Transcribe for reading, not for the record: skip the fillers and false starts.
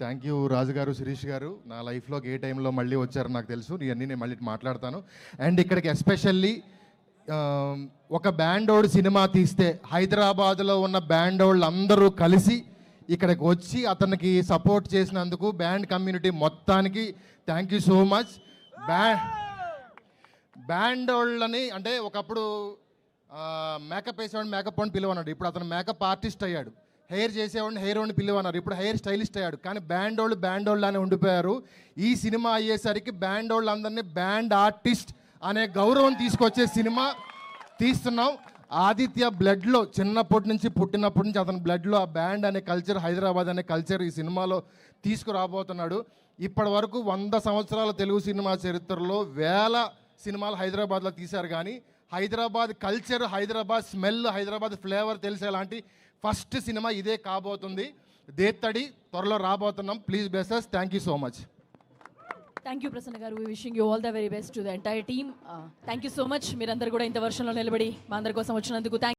Thank you రాజు గారు, శిరీష్ గారు. నా లైఫ్లోకి ఏ టైంలో మళ్ళీ వచ్చారో నాకు తెలుసు. ఇవన్నీ నేను మళ్ళీ మాట్లాడతాను. అండ్ ఇక్కడికి ఎస్పెషల్లీ ఒక బ్యాండోడ్ సినిమా తీస్తే హైదరాబాద్లో ఉన్న బ్యాండోళ్ళు అందరూ కలిసి ఇక్కడికి వచ్చి అతనికి సపోర్ట్ చేసినందుకు బ్యాండ్ కమ్యూనిటీ మొత్తానికి థ్యాంక్ యూ సో మచ్. బ్యాండోళ్ళని అంటే ఒకప్పుడు మేకప్ వేసేవాడిని మేకప్ అని పిలువన్నాడు, ఇప్పుడు అతను మేకప్ ఆర్టిస్ట్ అయ్యాడు. హెయిర్ చేసేవాడిని హెయిర్ వాడిని పిలువన్నారు, ఇప్పుడు హెయిర్ స్టైలిస్ట్ అయ్యాడు. కానీ బ్యాండోళ్ళు అని ఉండిపోయారు. ఈ సినిమా అయ్యేసరికి బ్యాండోళ్ళు అందరినీ బ్యాండ్ ఆర్టిస్ట్ అనే గౌరవం తీసుకొచ్చే సినిమా తీస్తున్నాం. ఆదిత్య బ్లడ్లో చిన్నప్పటి నుంచి పుట్టినప్పటి నుంచి అతని బ్లడ్లో ఆ బ్యాండ్ అనే కల్చర్, హైదరాబాద్ అనే కల్చర్ ఈ సినిమాలో తీసుకురాబోతున్నాడు. ఇప్పటి వరకు 100 సంవత్సరాల తెలుగు సినిమా చరిత్రలో వేల సినిమాలు హైదరాబాద్లో తీశారు, కానీ Hyderabad culture, Hyderabad smell, Hyderabad flavour తెలిసేలాంటి ఫస్ట్ సినిమా ఇదే కాబోతుంది. దేత్తడి త్వరలో రాబోతున్నాం. Please bless. Thank you so much. Thank you Prasanna garu. We wishing you all the very best to the entire team. Thank you so much. మీరందరూ కూడా ఇంత వర్షంలో నిలబడి మా అందరి కోసం వచ్చినందుకు